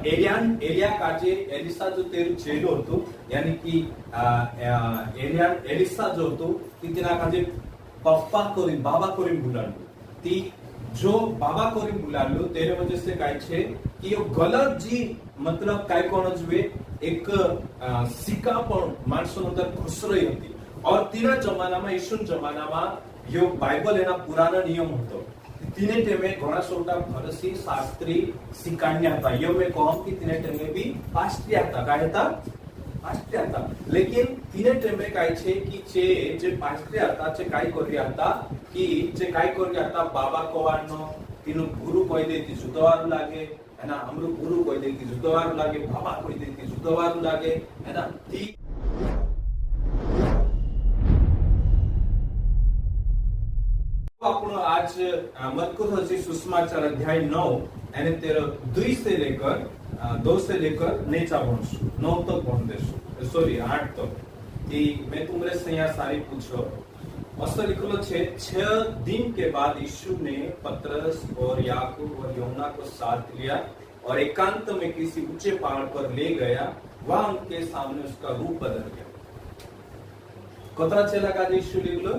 एलिया काजे एलिसा जो तेरू चेलो હતો यानी कि एलिसा जो હતો ती तेना काजे पप्पा कोरिन बाबा कोरिन बुलाडलो ती जो बाबा कोरिन बुलाडलो तेरे वजह से काय छे कि यो गलत जी मतलब काय कोण जुए एक सिक्का पण माणसो अंदर घुसरई હતી और तीना जमानाમાં ઈસુન जमानाમાં यो बाइबल एना पुराना नियम હતો तीने टेमे घणा सोटा फरसी शास्त्री सिकान्या था यो मैं कहूं कि तीने टेमे भी पास्ट्रिया था काय था पास्ट्रिया था लेकिन तीने टेमे काय छे कि जे पास्ट्रिया था जे काय कर्या था कि जे काय कर्या था बाबा कोवानो तीनु गुरु कोई देती जुतवारू लागे है ना हमरु गुरु कोई देती जुतवारू लागे बाबा कोई देती जुतवारू लागे है ना ती आपण आज मरकुस हसी सुसमाचार अध्याय 9 यानी 2 से लेकर 9 पहुंचू 9 तक पहुंच देसु सॉरी 8 तक कि मैं तुमरे से यहाँ सारी पूछो असर लिखलो छे 6 दिन के बाद यीशु ने पतरस और याकूब और यूहन्ना को साथ लिया और एकांत में किसी ऊंचे पहाड़ पर ले गया वहां उनके सामने उसका रूप बदल गया कतरा चेला का यीशु लिखलो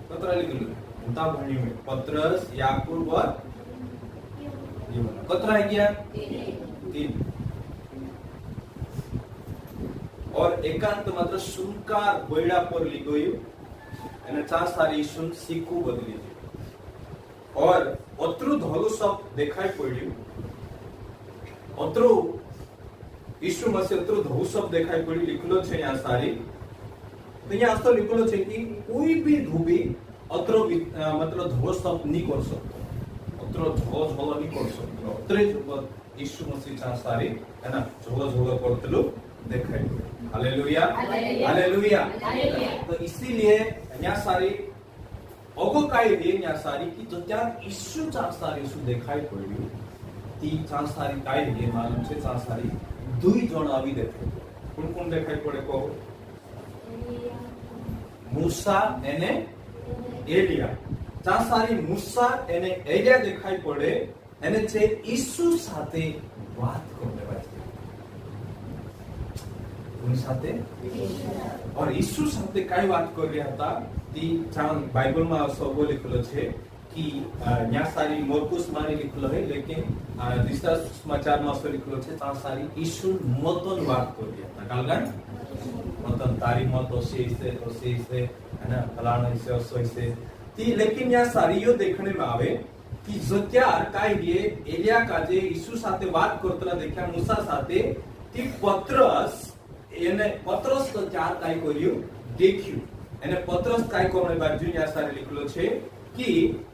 कतरा लिखलो उता भणी में पतरस याकूब और यूहन्ना कतरा है क्या 3 और एकांत मात्र शुनकार बोयडा पर ली गयो અને ચા સારી ઈસુન सीखू बदली और अत्रु धोलु सब देखाई पड्યું अत्रु ईशु मसीह अत्रु धोलु सब देखाई पड्યું लिखलो छे यहाँ सारी तो यहाँ तो लिखलो छे कि कोई भी धोबी अत्रो मतलब धोलो सब नहीं कर सकतो अत्रो झोलो नहीं कर सकतो अत्रे ईशु मसीह चा सारी है ना झोलो करतलो देखाई पड्યું हालेलुया हालेलुया तो इसीलिए यहाँ सारी अगो काय रे यहाँ सारी कि जो त्या ईशु चा सारी ईशु देखाई पड्યું ती चा सारी काय रे मालूम छे चा सारी दुई जण आवी देखाई कोण देखाई पड़े को मूसा एने एलिया चा सारी मूसा एने एलिया देखाई पड़े एने छे ईशु साथे बात करने वाली साथे और ईशु साथे काय बात कर रहा था ती चांद बाइबल में सब लिखलो छे कि यहाँ सारी मरकुस माने लिखलो है लेकिन दूसरा समाचार में सब लिखलो छे ता सारी ईशु मतन बात कर रहा था कालगन मतन तारी मत ओसे है ना फलाना से ती लेकिन यहाँ सारी यो देखने में आवे कि जत्यार काय ये एलिया काजे ईशु साथे बात करतला देखा मूसा साथे ती पतरस तो चार काय कर्यो देख्यु एने पतरस काय कोने बाजू यहाँ सारे लिखलो छे कि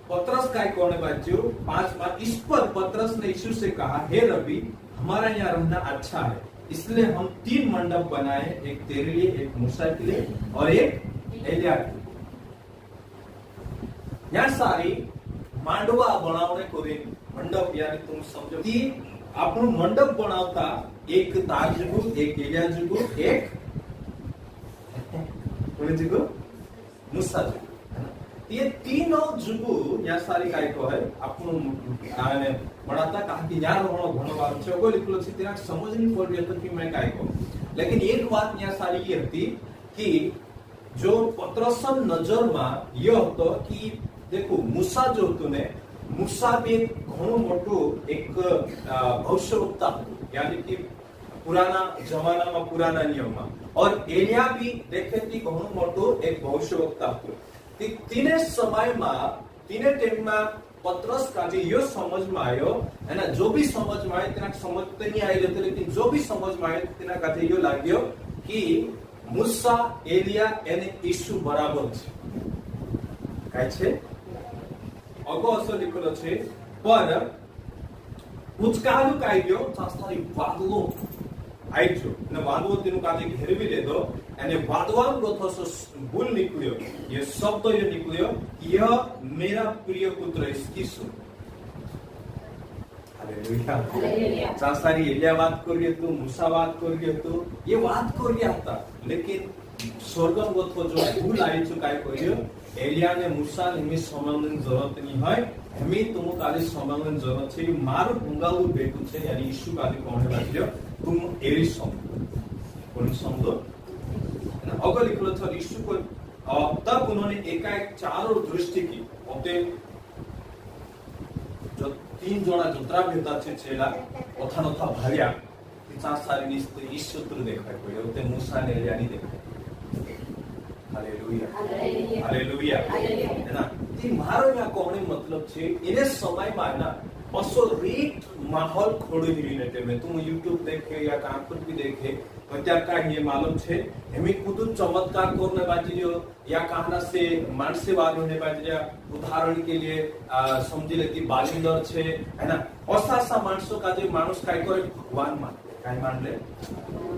पतरस काय कोने बाजू 5 बार इस पर पतरस ने यीशु से कहा हे रबी हमारा यहाँ रहना अच्छा है इसलिए हम 3 मंडप बनाए एक तेरे लिए एक मूसा के लिए और एक एलिया के लिए यहाँ सारी मांडवा बनावने कोरी मंडप यानी तुम समझो कि આપણું મંડપ બનાવતા એક તાર જુગુ એક એલિયા જુગુ એક કોને જુગુ મૂસા જુગુ ये तीनों जुगु या सारी काय को है આપણું આને બનાવતા કારણ કે યાર હોણો ઘણો વાર છે કોઈ લીખલો છે તેના સમજ નહીં પડી હતો કે मैं काय को लेकिन एक बात यहाँ सारी ये थी कि जो पतरसन नजर में ये હતો कि देखो मूसा जो હતો ने मूसा भी घणो मोटो एक भविष्यवक्ता यानी कि पुराना जमाना में पुराना नियम में और एलिया भी देखे थी घणो मोटो एक भविष्यवक्ता હતો तीने समय में तीने टाइम में पतरस का यो समझ में आयो है ना जो भी समझ में आयो तेना समझ तो नहीं आई रहते लेकिन जो भी समझ में आयो तेना काथे यो लाग्यो कि मूसा एलिया एने यीशु बराबर छे काय छे अगो असो लिखलो छे पर उचकालू काय गयो सास्तारी वादलो आइजो ने वादવો તેનું કાજે ઘેરવી લેતો અને વાદવાનો ગોથોસો ભૂલ નીકળ્યો ये शब्द ये निकल्यो यह मेरा प्रिय पुत्र ईसु हालेलुया सास्तारी एलिया बात करियो तो मूसा बात करियो तो ये बात करिया था लेकिन स्वर्गम गोथो जो भूल आई छु काय करियो एलिया ने मूसा ने समझने जरूरत नहीं है, हमें तुम काली समझने जरूरत है। मारो भंगालू बेटू छे यानी यीशु काली कौन है तुम एरी समझो, कौन समझो है ना। अगर लिखलो था यीशु को, तब उन्होंने एकाएक चारों दृष्टि की होते जो 3 जोड़ा जोत्रा भी होता छे चेला ओथा नथा भार्या चा सारी निस्ते ईश्वर देखाय पड़े होते मूसा ने एलिया नहीं देखाय। हालेलुया हालेलुया है ना। ती मारो या कोने मतलब छे इने समय में ना असो रीट माहौल खोड़ी रीने टेमे तुम YouTube देखे या काम पर भी देखे तो क्या का ये मालूम छे हमें खुद चमत्कार करने बाजी जो या कहना से मानसे वाद होने बाजी जो उदाहरण के लिए समझी लेती बालिंदर छे है ना। असा मानसों का जो मानुष काय करे भगवान मानते काय मान ले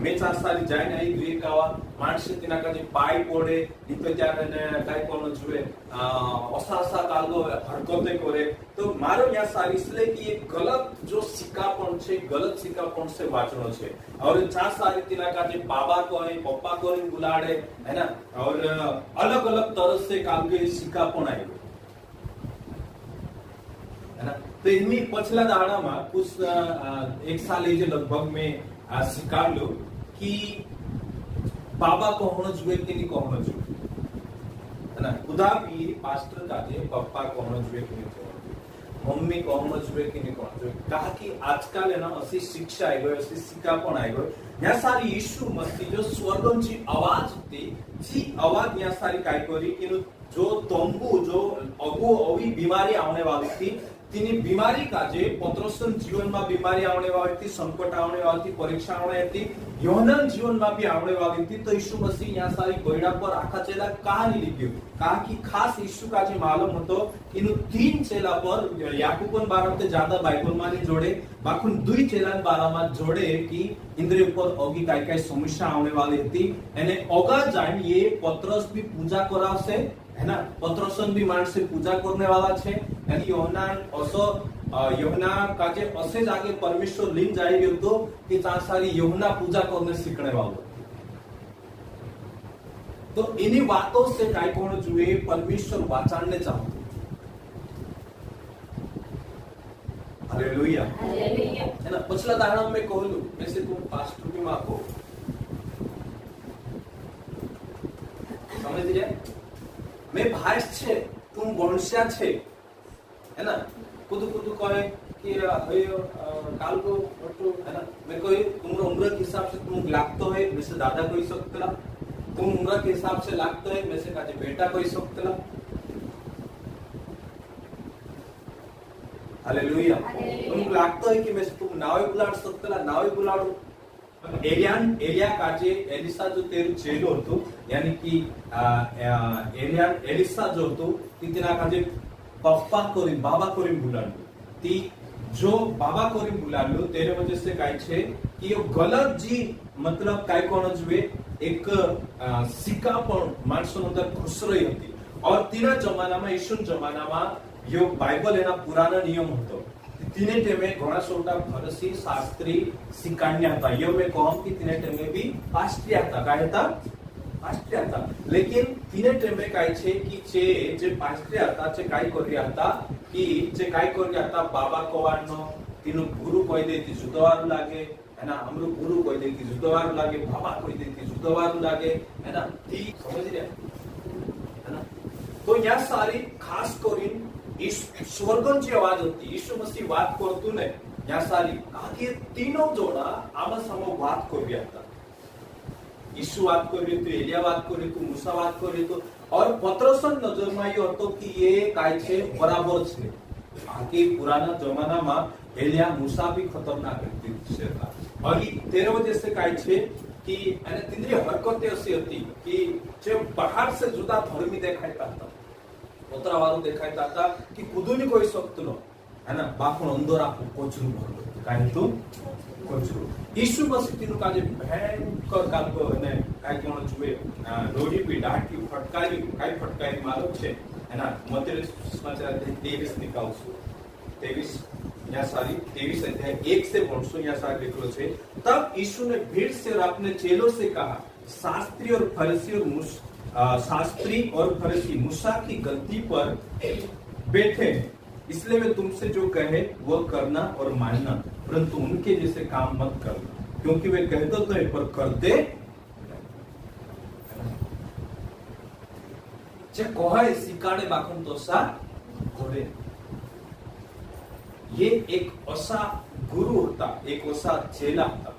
मैं चार सारी जाए नहीं दुई कावा मानसे तिना का जो पाई पोड़े इतो त्यारे ने काय कोनो जुए असा कालगो हरकते करे तो मारो या सारी इसलिए कि ये गलत जो सिक्कापन छे गलत सिक्कापन से वाचनो छे। और चार सारी तिना का जो बाबा को है पप्पा को है बुलाड़े है ना। और अलग अलग तरह से कालगे सिक्कापन आए है ना। तो इनमें पछला दाड़ा में कुछ 1 साल जे लगभग में स्वीकार लो कि बाबा को होना जुए कि नहीं को होना जुए है ना। खुदा भी पास्टर का जे पप्पा को होना जुए कि नहीं को मम्मी को होना जुए कि नहीं को जुए कहा कि आजकल है ना असी शिक्षा आई गई असी सिक्कापन आई गई या सारी यीशु मसीह जो स्वर्गची आवाज थी जी आवाज या सारी काय करी कि जो तंबू जो अगो अवी बीमारी आने वाली थी तिनी बीमारी का जे पत्रोसन जीवन में बीमारी आने वाली थी, संकट आने वाली थी, परीक्षा आने वाली थी, योहनन जीवन में भी आने वाली थी। तो यीशु मसीह यहाँ सारी गोइडा पर आखा चेला कहानी लिखी कहा कि खास यीशु का जो मालूम हो तो इन 3 चेला पर याकूबन 12 से ज्यादा बाइबल में नहीं जोड़े बाकुन 2 चेला 12 में जोड़े कि इंद्रिय पर अगी काय काय समस्या आने वाली थी एने अगा जान ये पत्रस भी पूजा करा से है ना। पत्रसन भी मान से पूजा करने वाला छे यानी यूहन्ना का जे असे जागे परमेश्वर लीन जाएगी तो कि ता सारी यूहन्ना पूजा करने सीखने वाला। तो इन्हीं बातों से काय कोण जुए परमेश्वर वाचाड़ने चाहते। हालेलुया है ना। पिछला दाड़ा में कहलू वैसे तुम पास्टर की मां को समझ लिया मैं भाइस छे तुम वंशिया छे है ना। खुद कहे कि काल को है ना मैं कही तुम्हारा उम्र के हिसाब से तुम लागतो है वैसे दादा कही सकते तुम उम्र के हिसाब से लागतो है वैसे काजे बेटा कही सकते। हालेलुया तुम लागतो है कि वैसे तुम नावे बुलाड़ सकते नावे बुलाड़ो। एलिया काजे एलिसा जो तेरू चेलो होतो यानी कि एलिसा जो होतो तिना काजे पप्पा कोरी बाबा कोरी बुलाड़ो ती जो बाबा कोरी बुलाड़ो तेरे वजह से काय छे कि यो गलत जी मतलब काय कोण जुए एक सिक्कापन माणसों अंदर घुस रही होती। और तीना जमाना में यीशु जमाना में यो बाइबल एना पुराना नियम होतो तिने टेमे घोड़ा सोटा फरसी शास्त्री सिकान्या था यो में कहूं कि तिने टेमे भी पास्ट्रिया था काय था पास्ट्रिया था। लेकिन तिने टेमे काय छे कि जे पास्ट्रिया था जे काय करिया था कि जे काय करिया था बाबा कोवानो तिनु गुरु कहि देती जुदवार लागे है ना। हमरो गुरु कहि देती जुदवार लागे बाबा कहि देती जुदवार लागे है ना। ती समझ रहे है ना। तो या सारी खास करिन स्वर्गची आवाज होती यीशु मसीह बात करतो ने या सारी आगे तीनों जोड़ा आमा समो बात करिया था। यीशु बात करे तो एलिया बात करे तो मूसा बात करे तो और पत्रसन नजर में ये होतो कि ये काय छे बराबर छे। आगे पुराना जमाना में एलिया मूसा भी खतरनाक व्यक्ति था और तेरे वजह से काय छे कि अने तिंद्री हरकतें ऐसी होती कि जो बाहर से जुदा धर्मी देखाता था उतरावारू देखाता था कि कुदुनी कोई सकतो है ना। बापुन अंदर आपको कोचरू भरलो काय तो कोचरू यीशु मसीह तिनु का जे भयंकर कालको ने काय कोण जुए लोडी पी डाटी फटकारी काय फटकारी मालूम छे है ना। मत्ती समाचार 23 निकालसु 23 या सारी 23 अध्याय 1 से 500 या सारी लिखलो छे। तब यीशु ने भीड़ से और अपने चेलों से कहा शास्त्री और फरीसी और शास्त्री और फरीसी मूसा की गलती पर बैठे हैं, इसलिए वे तुमसे जो कहे वह करना और मानना, परंतु उनके जैसे काम मत करना, क्योंकि वे कहते तो है पर करते। જે કોહાય શીકાડે બાકમ તો સા ઘોડે। ये एक ऐसा गुरु होता, एक ऐसा चेला होता,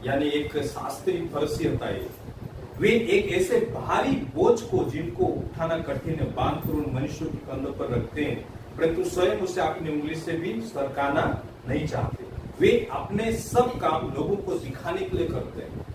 यानी एक शास्त्री फरीसी होता है। वे एक ऐसे भारी बोझ को जिनको उठाना कठिन है बांध कर उन मनुष्यों के कंधों पर रखते हैं, परंतु स्वयं उसे अपनी उंगली से भी सरकाना नहीं चाहते। वे अपने सब काम लोगों को दिखाने के लिए करते हैं।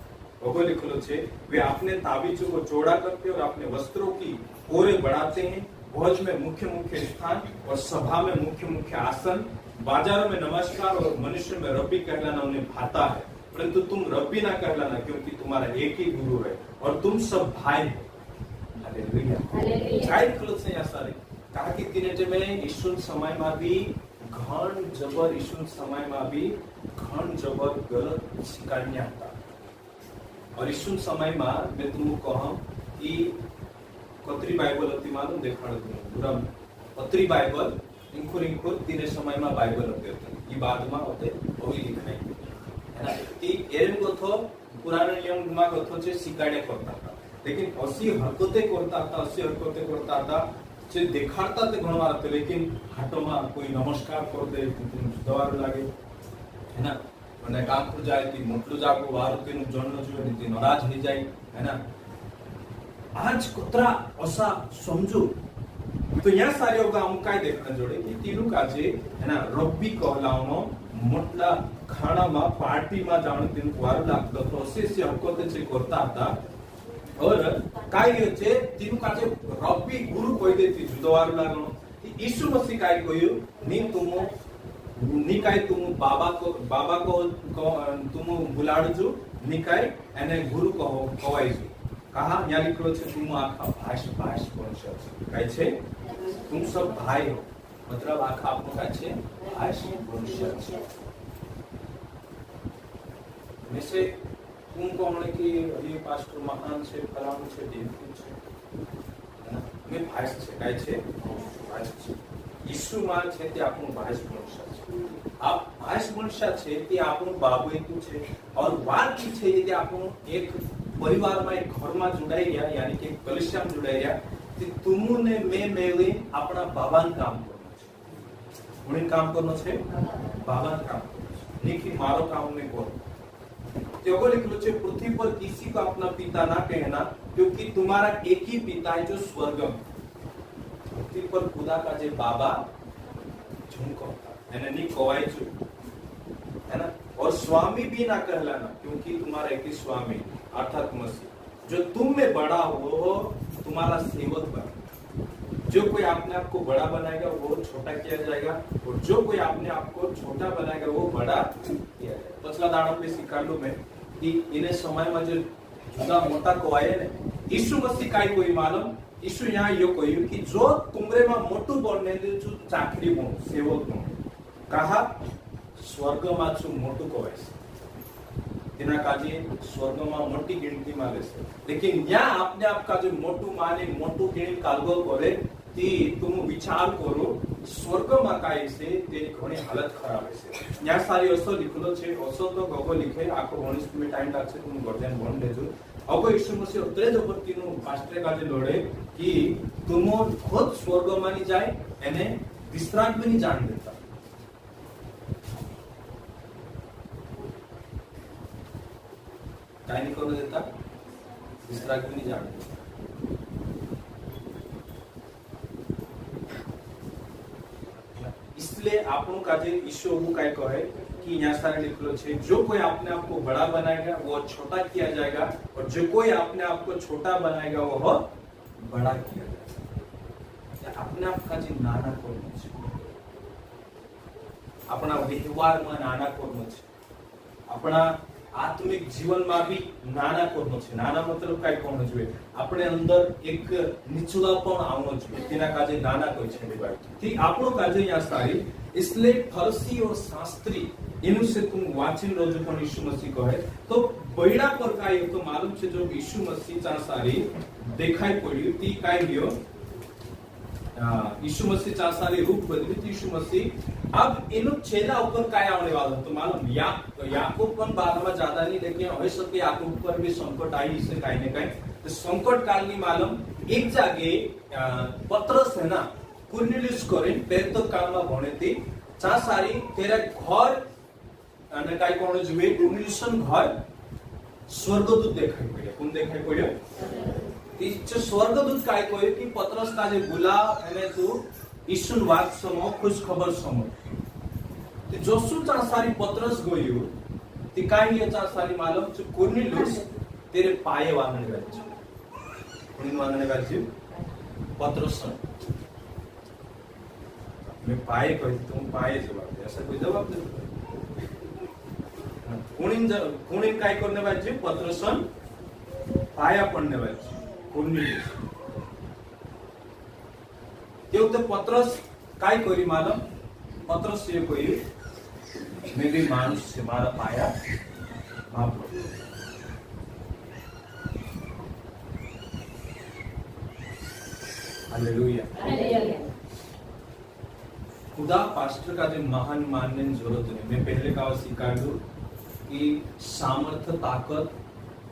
वे अपने ताबीजों को चौड़ा करते और अपने वस्त्रों की ओरे बढ़ाते हैं। भोज में मुख्य मुख्य स्थान और सभा में मुख्य मुख्य आसन, बाजारों में नमस्कार और मनुष्य में रब्बी कहलाना उन्हें भाता है, परंतु तुम रब्बी ना कहलाना, क्योंकि तुम्हारा एक ही गुरु है और तुम सब भाई हो। कहा कि तिने में ईश्वर समय में भी घण जबर, ईश्वर समय में भी घण जबर गलत शिकारियां था। और ईश्वर समय में मैं तुमको कहूं कि कतरी बाइबल अति मालूम देखाड़ पूरा कतरी बाइबल इंखुर इंखुर तीने समय में बाइबल होते ये बाद में होते वही लिखाई है ना। कि एरन को थो पुराने नियम में को थो जे शिकाड़े करता था, लेकिन असी हरकतें करता था जे देखाड़ता ते घणवार थे, लेकिन हाटो में कोई नमस्कार कर दे दवार लागे है ना, मैंने काम पर जाए थी मोटलू जागो वार तेनु जन्म जुए नीति नाराज हो जाए है ना। आज कुतरा ऐसा समझो तो यहाँ सारे होगा हम काय देखना जोड़े कि तीनों काजे है ना रब्बी कहलावनो मोटला खाना में पार्टी में जाने तीन वार लागतो तो से हरकते छे करता था। और काय छे तीनों काजे रब्बी गुरु कोई देती जुदवार लागनो यीशु मसीह काय कोयो नी तुमो निकाय तुम बाबा को तुम बुलाड़जो निकाय एने गुरु कहो कवाईजो। कहा यहाँ लिखो छे तुम आखा भाष मनुष्य काय छे तुम सब भाई हो, मतलब आखा आपनो काय छे भाष मनुष्य छे। वैसे तुम कहने कि ये पास्टर महान छे फलाणु छे देवपुर छे है ना, मैं भाष छे काय छे भाष छे। ईशु માં છે તે આપણું ભાષ મનુષ્ય છે, આ ભાષ મનુષ્ય છે તે આપણું બાબુ હેતુ છે। और વાત की છે તે આપણું એક પરિવારમાં એક ઘરમાં જોડાઈ ગયા, यानी કે કલિસિયામાં જોડાઈ ગયા તે તુમને મે મેલે આપણા બાબાનું કામ કરવાનું છે। કોણે કામ કરવાનું છે? બાબાનું કામ કરવાનું છે, નહીં મારો કામ મેં કરું। તેઓ लिखलो છે पृथ्वी पर किसी को अपना पिता ना कहना, क्योंकि तुम्हारा एक ही पिता है जो स्वर्ग में। पृथ्वी पर खुदा का जो बाबा झुमको है नहीं कवाई जो है ना। और स्वामी भी ना कहलाना, क्योंकि तुम्हारा एक ही स्वामी अर्थात मसीह। जो तुम में बड़ा हो तुम्हारा सेवक बना। जो कोई अपने आप को बड़ा बनाएगा वो छोटा किया जाएगा, और जो कोई अपने आप को छोटा बनाएगा वो बड़ा किया जाएगा। पछला दाड़ा पे सिखालू में कि इन्हें समय में जो जुदा मोटा कवाए ने यीशु मसीह का कोई मालूम। यीशु यहाँ यो कहू कि जो तुमरे में मोटू बनने जो चाकरी बनो सेवक बनो, कहा स्वर्ग में छु मोटू कवाय तेना काजे स्वर्ग में मोटी गिनती में लेसे। लेकिन यहाँ अपने आप का जो मोटू माने मोटू गिणी कालगो करे ती तुम विचार करो स्वर्ग में काय से तेरी घणी हालत खराब है। यहाँ सारी असो लिखलो छे, असो तो गगो लिखे आखो 19 मिनिट टाइम लागছে तुम गर्जन बन लेजो। अब यीशु मसीह उतरे जो परती नु पास्टर काजे लोड़े कि तुम खुद स्वर्ग में नहीं जाए एने विश्रांत में नहीं जान देता। काय नहीं करने देता, विश्रांत में नहीं जान देता। इसलिए आपनो काजे यीशु अबू काय कहे कि यहाँ सारे लिखलो छे जो कोई अपने आप को बड़ा बनाएगा वो छोटा किया जाएगा, और जो कोई अपने आप को छोटा बनाएगा वो बड़ा किया जाएगा। अपने आप का जी नाना करनो छे, अपना व्यवहार में नाना करनो छे, अपना आत्मिक जीवन में भी नाना करनो छे। नाना मतलब काय करनो જોઈએ આપણે અંદર એક નીચલાપણ આવનો જોઈએ, તેના કાજે નાના કોઈ છે ભાઈ। ઠીક આપણો કાજે यहाँ सारी इसलिए फरीसी और शास्त्री इनु से तुम वाचिन रोजो पण यीशु मसीह कहे तो बयड़ा पर काय तो मालूम छे जो यीशु मसीह चा सारी देखाई पड्યું ती काय गयो यीशु मसीह चा सारी रूप बदली यीशु मसीह अब एनो चेला ऊपर काय आने वाला तो मालूम याकूब पण बाद में ज्यादा नहीं लेकिन हो सके याकूब पर भी संकट आई इससे काय ने काय तो संकट काल में मालूम एक जागे पत्रस है ना कुर्नेलियस करे पेर तो काम में भणे थी चा सारी तेरा घर અને કાઈ કોણ જોવે કુર્નેલિયસન ઘર સ્વર્ગદૂત દેખાઈ પડ્યા કોણ દેખાઈ પડ્યો ઈ જે સ્વર્ગદૂત કાઈ કહ્યું કે પત્રસ કાજે બોલા એને તું ઈસુન વાત સમો ખુશ ખબર સમો તે જોસુ તા સારી પત્રસ ગયું તે કાઈ લે તા સારી માલમ છે કુર્નેલિયસ તેરે પાયે વાંગણે વાંચ્યું કોણ વાંગણે વાંચ્યું પત્રસ मैं पाए कहती तुम पाए जवाब दे ऐसा कोई जवाब दे कुणीन काय करने पाहिजे पत्रसन पाया पडणे पाहिजे कुर्नेलियस ते वक्त पत्रस काय करी मालम पत्रस ये कोई मैं भी मानुष से मारा पाया माफ हालेलुया खुदा पास्टर का जो महान मानने की जरूरत नहीं मैं पहले का सिखाया कि सामर्थ्य ताकत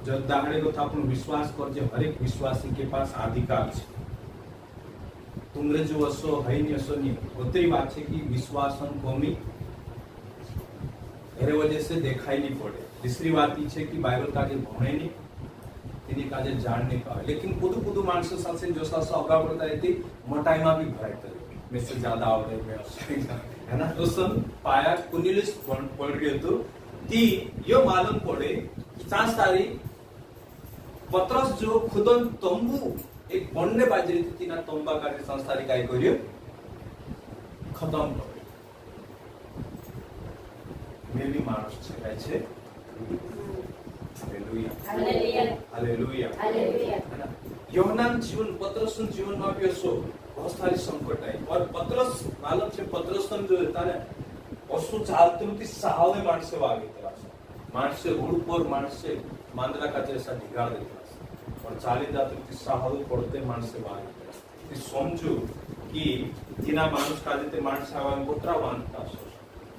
जब दाहड़े को था अपन विश्वास कर जो हर एक विश्वासी के पास अधिकार है तुमरे जो असो है नहीं असो नहीं होते ही बात है कि विश्वासन कमी मेरे वजह से दिखाई नहीं पड़े तीसरी बात ये है कि बाइबल का जो भणे नहीं तेनी का जो जान नहीं पावे लेकिन पुदु पुदु मानसो साथे जो सासो अगा पड़ता रहती मोटाई में भी भराई करे में से ज्यादा आवड़े में है ना दोस्तों पाया कुर्नेलियस पढ़ गयो तो ती यो मालूम पड़े चा सारी पत्रस जो खुदन तंबू एक बनने बाजरी थी ना तंबा का संस्थारी काय करियो खत्म करे मेरी मानुष छे काय छे हालेलुया हालेलुया हालेलुया योहनान जीवन पत्रसन जीवन में भी असो बहुत सारी संकट आई और पत्रस मालूम छे पत्रसन जो था ने असो चालते ती सहावे माणसे वागे माणसे रोड पर माणसे मांद्रा का जैसा ढिगाड़ देता और चाली जाते ती सहावे पड़ते माणसे वागे ती समझो कि तिना माणूस का देते माणसे आवा कोतरा बांधता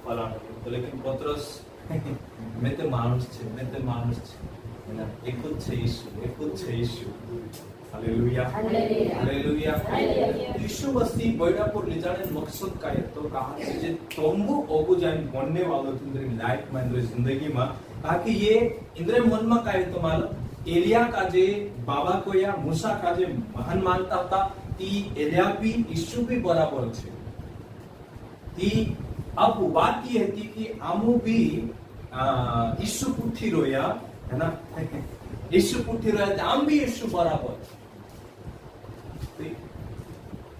फलाना तो लेकिन पत्रस मैं ते माणूस छे है ना एकूच छे यीशु हालेलुया हालेलुया यीशु मसीह बयड़ा पर ले जाने मकसद का है तो कहा है जे तंबू ओगु जान बनने वाला तुम्हारी लाइफ में इंद्र जिंदगी में ताकि ये इंद्र मन में का है तो मालूम एलिया का जे बाबा को या मूसा का जे महान मानता था ती एलिया भी यीशु भी बराबर छे ती अब बात ये है कि आमु भी यीशु पुठी रोया है ना यीशु पुठी रोया आम भी यीशु बराबर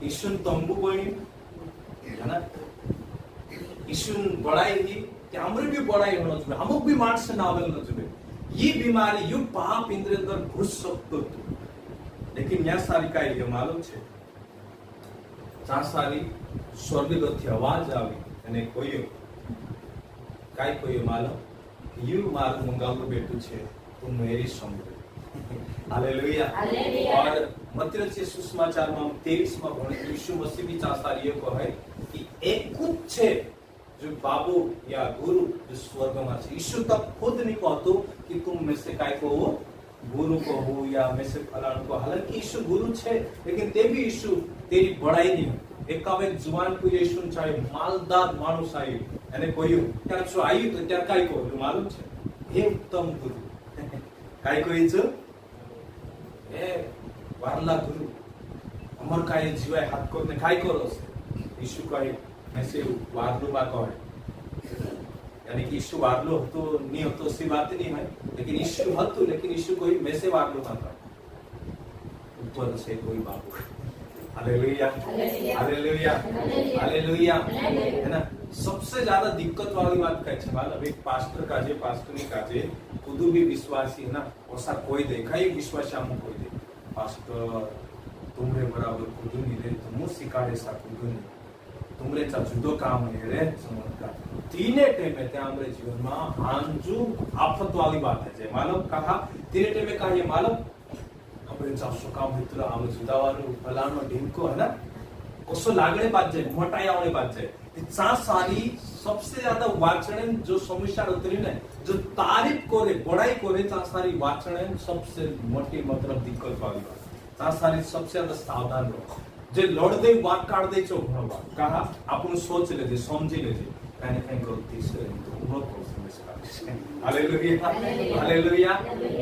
यीशु तंबू बनी है ना यीशु बड़ाई थी कि हमरे भी बड़ाई होना चाहिए हमको भी मार से नावल न चाहिए ये बीमारी यू पाप इंद्र अंदर घुस सकतो लेकिन या सारी का ये मालूम छे चा सारी स्वर्गदूत आवाज आवी અને કોયો કાઈ કોયો માલમ યુ મારું મંગાવું બેઠું છે તું મેરી સંભળ हालेलुया और मत्ती के सुसमाचार में 23 में भणे यीशु मसीह भी चासारी को है कि एक कुछ छे जो बाबू या गुरु जो स्वर्ग में छे यीशु तक खुद नहीं कहतो कि तुम में से काय को गुरु को हो या में से फलाण को हालांकि यीशु गुरु छे लेकिन ते भी यीशु तेरी बड़ाई नहीं एक जुवान को यीशु चाहे मालदार मानुस आई અને કોયું ત્યારે શું આવ્યું તો ત્યારે કાઈ કહ્યું માલુમ છે હે ઉત્તમ ગુરુ કાઈ કહ્યું છે એ વારલા ગુરુ અમર કાઈ જીવાય હાથ કોને કાઈ કરો છે ઈશુ કાઈ ऐसे वारलू बा કહે यानी कि ईशु वारलो હતો नहीं હતો सी बात नहीं है लेकिन ईशु હતો लेकिन ईशु कोई में से वारलो ना था ऊपर से कोई बाबू हालेलुया हालेलुया हालेलुया है ना सबसे ज्यादा दिक्कत वाली बात क्या है मालूम एक पास्टर काजे पास्टरनी काजे खुद भी विश्वासी है ना ऐसा कोई देखा ही विश्वासी हम कोई दे पास्टर तुमरे बराबर खुद नहीं दे तुम सिखाड़े सा खुद नहीं तुमरेचा जुदो काम है रे चमत्कार तीने टेमे ते हमरे जीवन में हांजू आफत वाली बात है जे मालूम कहा तीने टेमे का ये मालूम हमरे चासो काम हितला आम जुदावानो फलानो ढिंको है ना कसो लागणे बात जे मोटाया वाली बात जे चा सारी सबसे ज्यादा वाचन जो समस्या उतरी ने जो तारीफ करे बड़ाई करे चा सारी वाचन सबसे मोटी मतलब दिक्कत वाली बात चा सारी सबसे ज्यादा सावधान रहो जे लड़ दे वाक काट दे छो घणो कहा आपण सोच लेजे समझी लेजे काने काई गलती से तो उनो को समस्या हालेलुया हालेलुया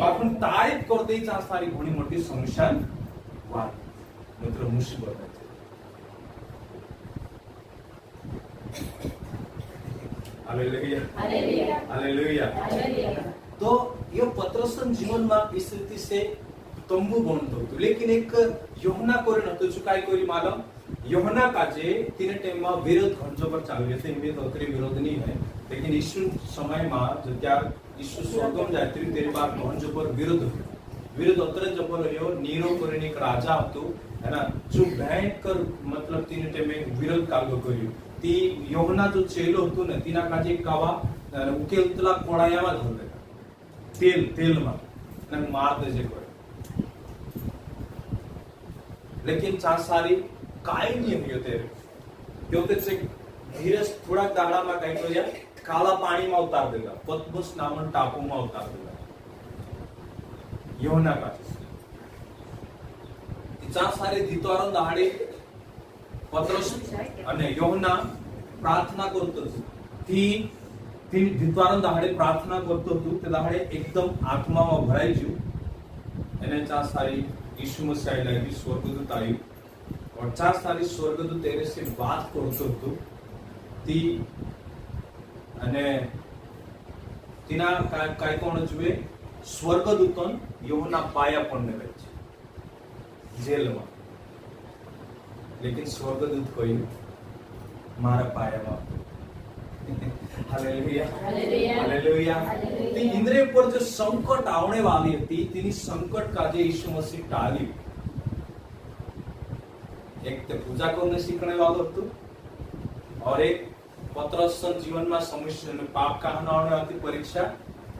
आपण तारीफ कर दे चा सारी घणी मोटी समस्या वात मतलब मुसीबत है हालेलुया हालेलुया तो ये पत्रसन जीवन में इस रीति से तंबू बनतो तो लेकिन एक योहना कोरे न तो चुकाई कोरी मालूम योहना का जे तीन टाइम में विरोध घंटो पर चालू है इनमें तो उतरे विरोध नहीं है लेकिन यीशु समय में जो क्या यीशु स्वर्गम जाते तेरे बार घंटो पर विरोध उतरे जब रहो नीरो कोरे एक राजा હતો है ना जो भयंकर मतलब तीन टाइम में विरोध कालो કર્યો ती योहना जो चेलो હતો ને तीना काजे कावा उकेलतला कोड़ायाમાં ધોર દેતા तेल में ને मार दे जे कोई लेकिन चा सारी काय नहीं होते क्योंकि से धीरे थोड़ा दाड़ा में कहीं तो या काला पानी में उतार देगा पतमुस नामन टापू में उतार देगा योना का चा सारी दितवारन दाड़े पत्रस અને યોહના પ્રાર્થના કરતો હતી ती दितवारन दाड़े प्रार्थना करतो હતો તે દાડે એકદમ આત્મામાં ભરાઈ ગયું એને चा सारी यीशु मसीह लगी स्वर्गदूत आई और 4 सारी स्वर्गदूत तेरे से बात करतो હતો ती અને तीना काय कोण जुए स्वर्गदूतन योहना पाया पड़ने वेच जेल में लेकिन स्वर्गदूत कोई मारा पाया में हालेलुया हालेलुया ती इंद्रिय पर जो संकट आवने वाली थी तीनी संकट का जे यीशु मसीह टाली एक तो पूजा करने सीखने वालों तो और एक पत्रसन जीवन में समस्या में पाप का होने वाली परीक्षा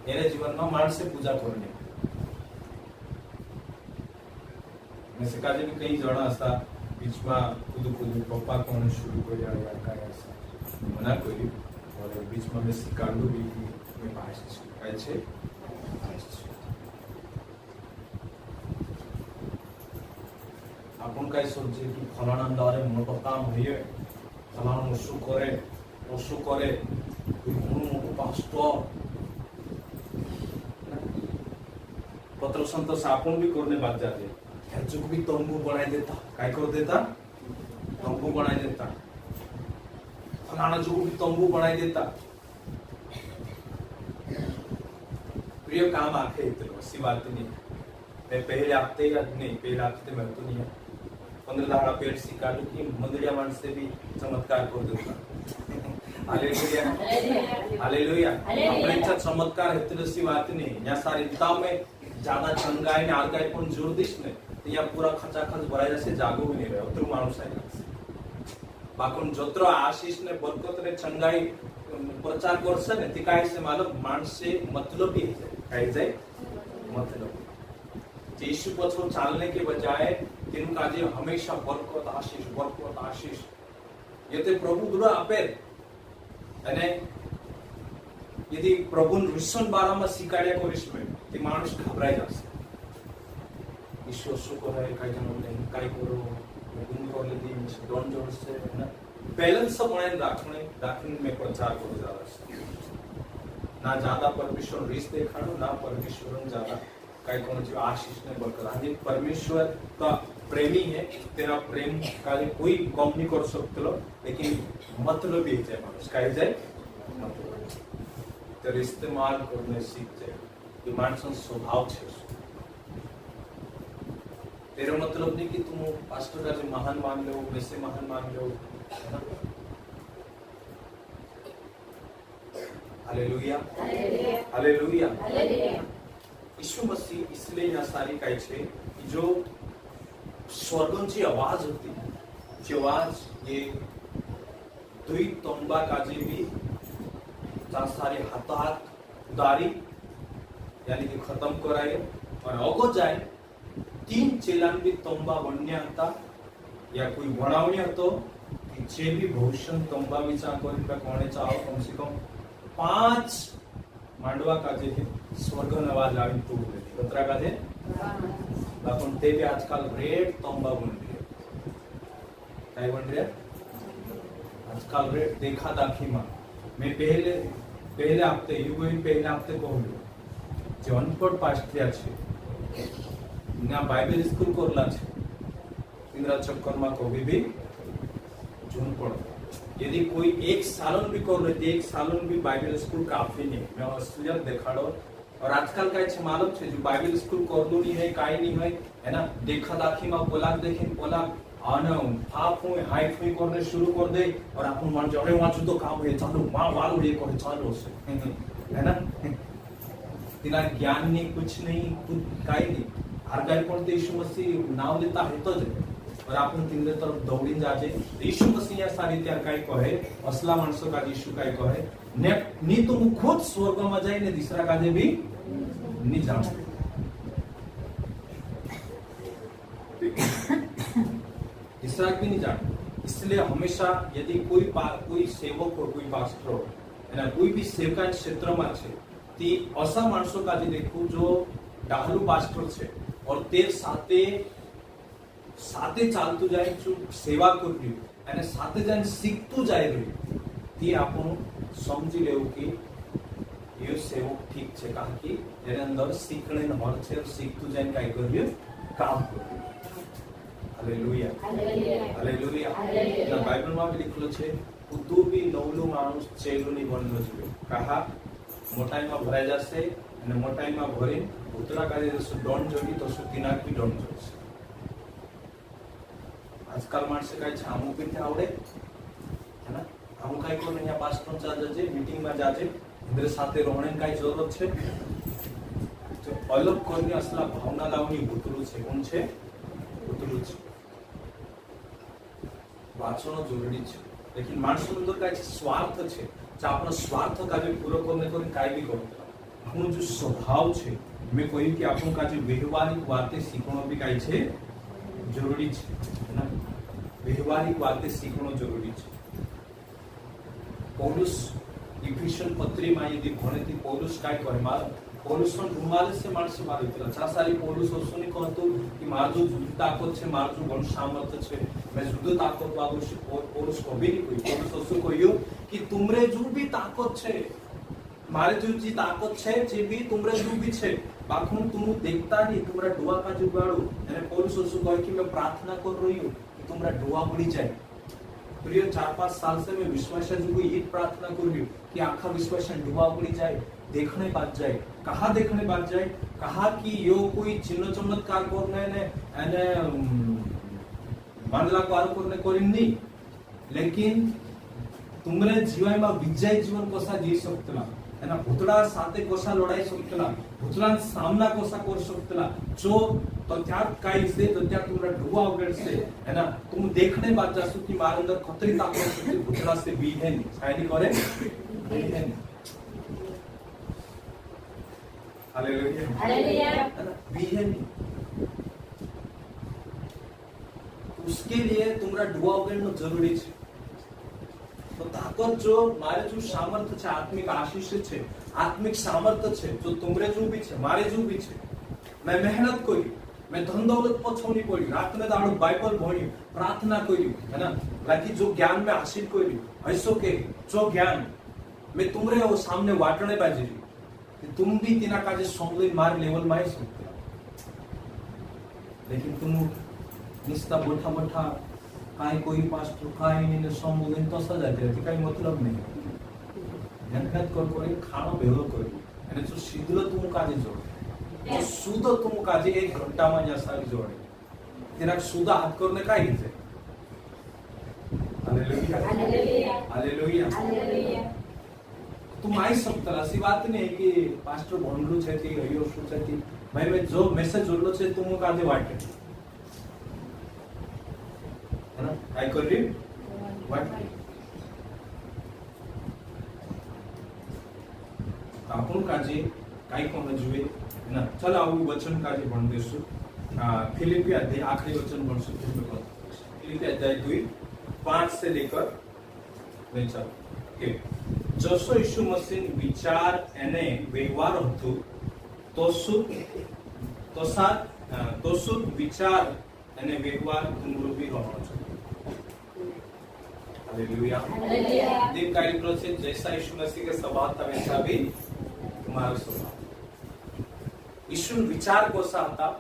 मेरे जीवन में मानस से पूजा करने मैं सिकाजे भी कई जणा था बीच में खुद पप्पा कौन शुरू कर या काय ऐसा मना कोई और बीच में मैं सिकांडो भी में पास है छे अपन काय सोचे कि फलाना द्वारे मोटो काम होइए फलाना शु करे मोटो पास्टर पत्रसन तो सापुन भी करने बात जाते हेचुक भी तंबू बनाई देता काय कर देता तंबू बनाई देता फलाना जो भी तंबू बनाई देता प्रिय काम आखे इतना ऐसी बात नहीं मैं पहले हफ्ते या नहीं पहले हफ्ते में तो नहीं है 15 दाड़ा पेट सिखा लू कि मंदिरिया मान से भी चमत्कार कर देता हालेलुया हालेलुया अपने इच्छा चमत्कार इतनी सी बात नहीं यहाँ सारी ताव में ज्यादा चंगाई ने आगाई पण जोर दिस ने यहाँ पूरा खचाखच भराई जैसे जागो भी नहीं रहे उतरू मानुस है बाकुन जोत्रो आशीष ने बरकत ने चंगाई प्रचार करसे ने ती काय से मालूम माणसे मतलबी है काय जाय मतलब यीशु पछो चालने के बजाय तीन काजे हमेशा बरकत आशीष ये ते प्रभु दुरा आपे અને यदि प्रभु विश्वन बाराમાં શીખાડ્યા કરીશ મેં તે માણસ ઘબરાઈ જશે ઈશ્વર શું કરે કાઈ જાણો નહીં કાઈ કરો ગુમ કરી લીધી ડોન જોડશે ને બેલેન્સ બનાવીને રાખીને મેં પ્રચાર કરું જાવે ના જ્યાદા પરમેશ્વર રીસ દેખાડો ના પરમેશ્વરને જ્યાદા કાઈ કોણ જે આશીષ ને બરકત આજે પરમેશ્વર તો प्रेमी है तेरा प्रेम का कोई कम नहीं कर सकते लेकिन मतलब ही है मानुष का जाए मतलब तेरे इस्तेमाल करने सीख जाए ये मानसन स्वभाव है तेरा मतलब नहीं कि तुम पास्टर का जो महान मान लो वैसे महान मान लो हालेलुया हालेलुया यीशु मसीह इसलिए यहाँ सारी काय छे जो स्वर्गों की आवाज होती है जो आवाज ये दुई तंबा काजे भी सारे हाथ उदारी यानी कि खत्म कराए और अगो जाए 3 चेलान भी तंबा बनने आता या कोई बनावनी हतो कि जे भी भविष्य तंबा विचार करिबा कोणे चाहो कम से कम 5 मांडवा काजे स्वर्ग नवाज आवी तो कतरा काजे आपण ते भी आजकल रेड तंबा बन रहे काय बन रहे आजकल रेड देखा दाखी में मैं पहले हफ्ते पहले हफ्ते कहलू जे अनपढ़ पास्ट्रिया छे ना बाइबल स्कूल करला छे इंद्रा चक्कर में कभी भी जून पड़ यदि कोई एक सालन भी कर रहे एक सालन भी बाइबल स्कूल काफी नहीं मैं ऑस्ट्रेलिया देखाड़ो और आजकल का छे मालूम छे जो बाइबल स्कूल करलू नहीं है काई नहीं है ना देखा दाखी में पोलाक देखे पोलाक आना आप हुए हाइट हुई करने शुरू कर दे और अपन मन जड़े वाचू तो काम है चालू मां वालू ये करे चालू से है ना तिना ज्ञान नहीं कुछ नहीं कुछ काई नहीं हर गाय पण ते यीशु मसीह नाम लेता है तो और आपण तिंदे तरफ दौड़ी जाजे यीशु मसीह या सारी त्यार काय कहे असला माणसो का यीशु काय कहे ने नी तुम खुद स्वर्ग में जाए ने दूसरा काजे भी नहीं जाओ दूसरा भी नहीं जान इसलिए हमेशा यदि कोई सेवक हो कोई पास्टर हो है ना कोई भी सेवका क्षेत्र में छे ती असा माणसो काजे देखू जो डाहलू पास्टर छे और तेर साथे चालतू जाए जो सेवा करवी અને સાથે જઈને શીખતું જાય રહ્યું તે આપણું સમજી લેવું કે એ સેવક ઠીક છે કારણ કે એના અંદર શીખણે હર છે શીખતું જઈને કાઈ કર્યું કામ કર્યું હાલેલુયા હાલેલુયા હાલેલુયા બાઇબલમાં બી લખેલું છે ઉતું બી નવલું માણસ ચેલુની બનવું જોઈએ કહા મોટાઈમાં ભરાઈ જશે અને મોટાઈમાં ભરી ઉતરા કાઢી જશે ડોન જોડી તો સુધીના બી ડોન જોશે आजकल माणसे काय છે આમું પીતે આવડે है ना આમું કાઈ કોને અહીંયા પાસ્ટર જાજે મીટિંગ માં જાજે ઇન્દ્ર સાથે રોહણે કાઈ જરૂરત છે તો અલગ કોઈને અસલા ભાવના લાવની ભૂતરું છે કોણ છે ભૂતરું છે વાંચવાનો જરૂરી છે લેકિન માણસો અંદર કાઈ છે સ્વાર્થ છે જે આપણો સ્વાર્થ કાજે પૂરો કરને કરીને કાઈ બી કરો આપણો જો સ્વભાવ છે મેં કહ્યું કે આપણો કાજે વ્યવહારિક વાતે શીખવાનો બી કાઈ છે जरूरी है ना व्यवहारिक बातें सीखना जरूरी है पौलुस इफिशियन पत्री में यदि भणे थी पौलुस काय करे मार पौलुस पण रुमाल से माणस मारितला सारी पौलुस ओसोनी कहतो कि मार जो जुदी ताकत छे मार जो गण सामर्थ छे मैं जुदी ताकत वालो छे पौलुस को भी नहीं कोई पौलुस ओसो कहियो कि तुमरे जो भी ताकत छे मारे जो जी ताकत छे जे भी तुमरे जो भी छे बाकी तुम देखता नहीं तुम्हारा डुआ का जुगाड़ू मैंने पौलुस ओसो कहे कि मैं प्रार्थना कर रही हूँ कि तुम्हारा डुआ बढ़ी जाए प्रिय 4-5 साल से मैं विश्वास जो ये प्रार्थना कर रही हूँ कि आखा विश्वास डुआ बढ़ी जाए देखने बात जाए कहा देखने बात जाए कहा कि यो कोई चिन्ह चमत्कार करने ने मानला को आरोप करने कोई नहीं लेकिन तुमरे जीवन में विजय जीवन कोसा जी सकता है ना भूतड़ा साथे कोसा लड़ाई सकतला भूतड़ा सामना कोसा कर सकतला जो तो त्याग काई से तो त्याग तुम्हारा डुआ उगड़ से है ना तुम देखने बात जासु कि मार अंदर खतरी ताकत से भूतड़ा से भी है नहीं शायद करे है हालेलुया हालेलुया भी है नहीं उसके लिए तुम्हारा डुआ उगड़ना जरूरी है तो ताकत जो मारे जो सामर्थ्य છે आत्मिक आशीष છે आत्मिक सामर्थ्य છે जो तुमरे जो भी છે मारे जो भी છે मैं मेहनत करी मैं धन दौलत पछौनी पड़ी रात में दाड़ो बाइबल भणी प्रार्थना करी है ना बाकी जो ज्ञान में हासिल करी ऐसो के जो ज्ञान मैं तुमरे वो सामने वाटणे बाजी तुम भी तिना काजे संगले मार लेवल में सकते लेकिन तुम निस्ता बोठा बोठा काई कोई पास्टर काई ने संबोधन तो सजा देती काई मतलब नहीं मेहनत कर खाना भेलो करी અને જો શીઘ્ર તું કાજે જોડે તો સુદ તું કાજે 1 ઘંટામાં યા સારી જોડે તેના સુદા હાથ કરને કાઈ રીતે હાલેલુયા હાલેલુયા હાલેલુયા હાલેલુયા तुम आई सकता ऐसी बात नहीं है कि पास्टर भंडरू છે કે અયો શું છે કે ભાઈ મેં જો મેસેજ જોડલો છે તું કાજે વાટે है ना काय कर रही वाट આપણું કાજે કાઈ કોણ જોઈએ ના ચાલો આવું વચન કાજે ભણ દેશું फिलिपी अध्याय आखिरी वचन भण शुरू फिलिपी अध्याय 2:5 से लेकर 9 के जसो यीशु मसीह विचार एने व्यवहार હતો तो शुद्ध विचार एने व्यवहार तुमरो भी रहनो चाहिए। हालेलुया दिन का इतना से जैसा यीशु मसीह के स्वभाव था वैसा भी तुम्हारा स्वभाव। यीशु विचार को सा था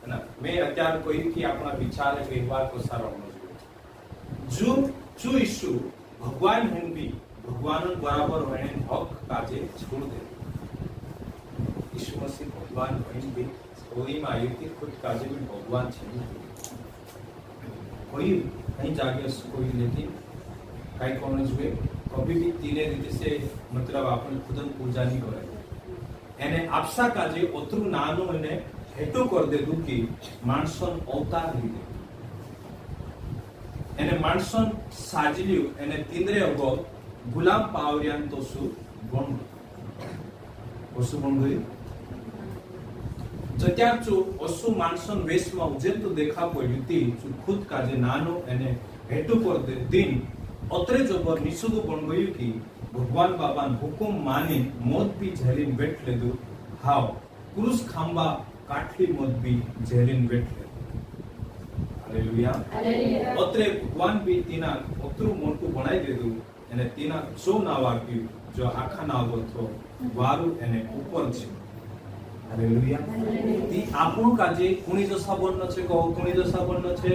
ना मैं અત્યાર કોઈ કે આપણા વિચાર અને વ્યવહાર को સારો હોવો જોઈએ जो यीशु भगवान हैं भी भगवान बराबर होने हक काजे छोड़ दे। यीशु मसीह भगवान हैं भी कोई मायुति खुद काजे भी भगवान छे कोई कहीं जागे कोई लेकिन कई कोण जुए कभी भी तीने रीते से मतलब आपन खुद पूजा नहीं करे एने आपसा काजे ओतरू नानो ने हेतु कर दे दू कि मानसन अवतार लीधे एने मानसन साजलियो एने तिंद्रे अगो गुलाम पावरियान तोसु बन ओसु बन गई जत्याचो ओसु मानसन वेश में उजेन तो देखा पड़ती जो खुद काजे नानो एने हेतु कर दे दिन अत्रे जबर निसुदु बन गई कि भगवान बाबान हुकुम माने मौत भी झेलीन बैठ लेदु हाव क्रूस खांबा काटली मत भी झेलीन बैठ ले। हालेलुया अत्रे भगवान भी तीना अतरू मोटू बनाई देदु एने तीना जो नाव आप्યું जो आखा नाव હતો વારું એને ઉપર છે। हालेलुया ती આપણું કાજે કોની જસા બનનો છે કહો કોની જસા બનનો છે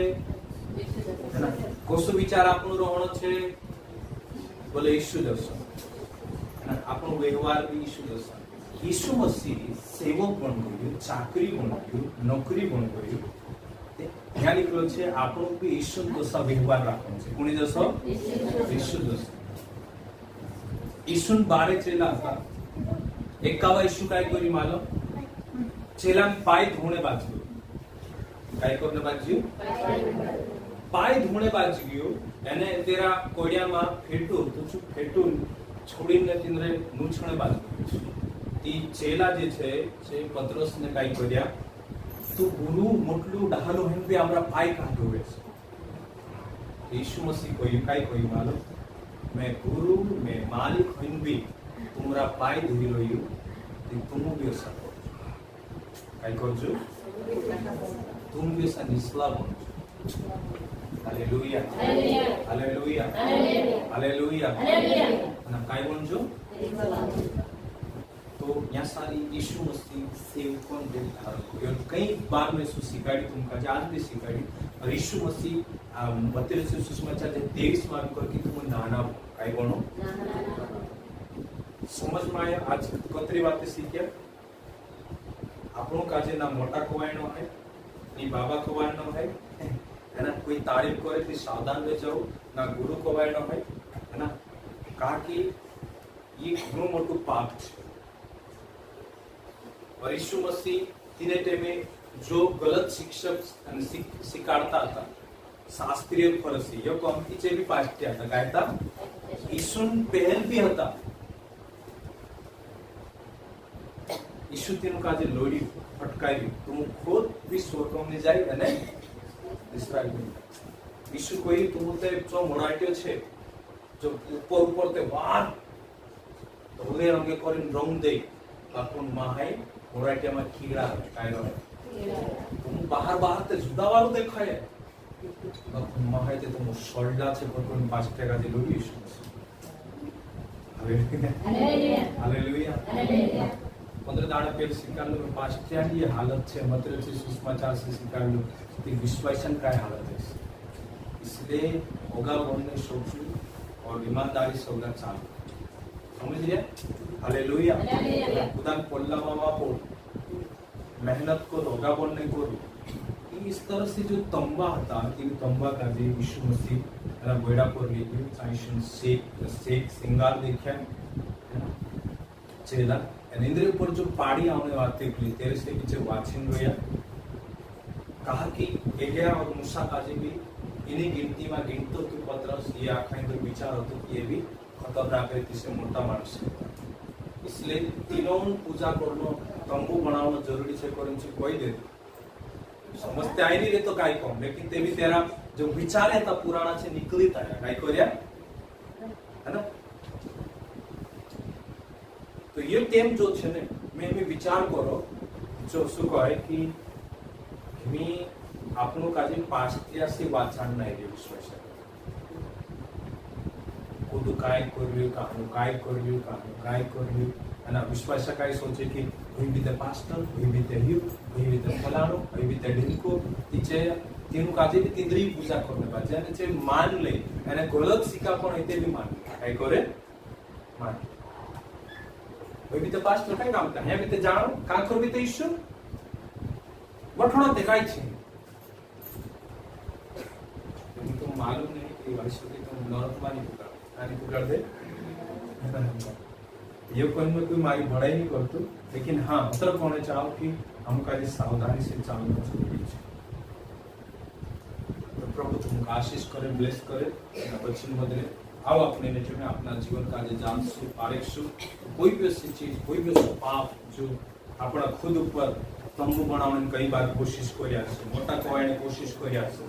है ना કોસો વિચાર આપણું રહેવાનો છે બોલે ઈસુ જસા है ना આપણો વ્યવહાર भी ઈસુ જસા। यीशु मसीह सेवक बन गयो चाकरी बन गयो नौकरी बन गयो ત્યાં નીકળ્યો છે આપણો भी ઈસુ જસા વ્યવહાર રાખવાનો છે કોની જસો ઈસુ જસા। ઈસુ 12 ચેલા હતા એકાવા ઈસુ કાઈ કરી માલો ચેલા પાય ધોણે બાજ્યો કાઈ કોને બાજ્યો પાય ધોણે બાજ્યો એને તેરા કોડિયામાં ફેટું તું ફેટું છોડીને तिंद्रे મૂછણે બાજ્યો ती चेला जे छे पतरस ने काई कर्या तू गुरु मोटलू डहालो हेन पे हमरा पाय काढोवे यीशु मसीह कोई काई कोई मालो मैं गुरु मैं मालिक हेन भी तुमरा पाय धोई लयो ते तुम भी ऐसा करो काई करजो तुम भी ऐसा निस्ला बनो। हालेलुया हालेलुया हालेलुया ना काई बनजो तो यहाँ सारी यीशु मसीह सेवकों के और कई बार में सिखाड़ी तुमका आज भी सिखाड़ी और यीशु मसीह बतेरे से सुसमाचार 23 में करके तुम नाना काई बनो समझ में आया आज कतरी बातें सीख्या આપણો કાજે ના મોટા ખવાયનો है नी बाबा खवायनो है ना कोई तारीफ करे तो सावधान रह जाओ ना गुरु खवायनो है ना कहा कि ये घणो मोटो पाप है। और यीशु मसीह तीने टेमे जो गलत शिक्षक सिखाड़ता था शास्त्रीय फरसी यो कॉम्पी चे भी पास्टिया था कहता यीशु पहल भी था यीशु तीन का जे लोड़ी फटकाई तुम खुद भी स्वर्ग में जाई अने इस्राएल में यीशु कोई तुमते जो मोराटियो छे जो ऊपर ऊपर ते वार धोले रंगे करिन रंग दे अपन माहाई मोराटिया में कीड़ा काय रहे तुम बाहर बाहर ते जुदा वालो देखाय अपन माहाई ते तुम सोल्डा छे पर 5 टका दे लोड़ी यीशु हालेलुया हालेलुया हालेलुया 15 दाड़ा पहले सिखालो 5 टका ये हालत छे मतलब से सुसमाचार से सिखालो कि विश्वासन काय हालत है इसलिए होगा बनने सोचू और ईमानदारी सौदा चालू समझ लिया। हालेलुया खुदा पल्ला मामा पोल मेहनत को होगा बनने को इस तरह से जो तंबा था कि तंबा का जे यीशु मसीह ना गोड़ा पर लेके चाइशन सेक सिंगार देखा चेला इंद्र ऊपर जो पाड़ी आने वाते के तेरे से पीछे वाचिन रोया कहा कि एलिया और मूसा काजे भी इन्हीं गिनती में गिनतो तो पत्रस ये आखा इंद्र विचार होतो कि ये भी खतरनाक रीति से मोटा मानुष है इसलिए तीनों पूजा करना तंबू बनाना जरूरी है कोई दे समझते आई नहीं रे तो काय कम लेकिन ते भी तेरा जो विचार है ता पुराना से निकली था काय कोरिया है ना। तो ये टेम जो छे ने मैं विचार करो जो શું કહે कि मी આપણું કાજે પાસ્ટિયાસી વાચાણ નહીં રહ્યું વિશ્વાસ કોદું काय કર્યું કાનું काय કર્યું અને વિશ્વાસ काय सोचे कि हुई भी द पास्टर हुई भी द हिव हुई भी द फलाणो हुई भी द ढिंको तीचे तेनु काजे भी तिंद्री पूजा करने बाजे અને જે માન લે અને ગલત સિક્કા પણ હોય તે બી માન काय કરે માન हुई भी द पास्टर काय काम था हे भी ते जानो का कर भी ते ईश्वर वठणो ते काय छे तो मालूम नहीं कि वर्षों की तो नॉर्मल पुकार दे ये कोई में कोई मारी भड़ाई नहीं करतो लेकिन हाँ मतलब कहना चाहो कि हमको आज सावधानी से चलना जरूरी है। तो प्रभु तुमको आशीष करे ब्लेस करे बच्चन बदले आओ अपने ने जो है अपना जीवन का जे जान सु आरेख सु कोई भी ऐसी चीज कोई भी ऐसा पाप जो अपना खुद ऊपर तंबू बनाने कई बार कोशिश करिया छे मोटा कोवाने कोशिश करिया छे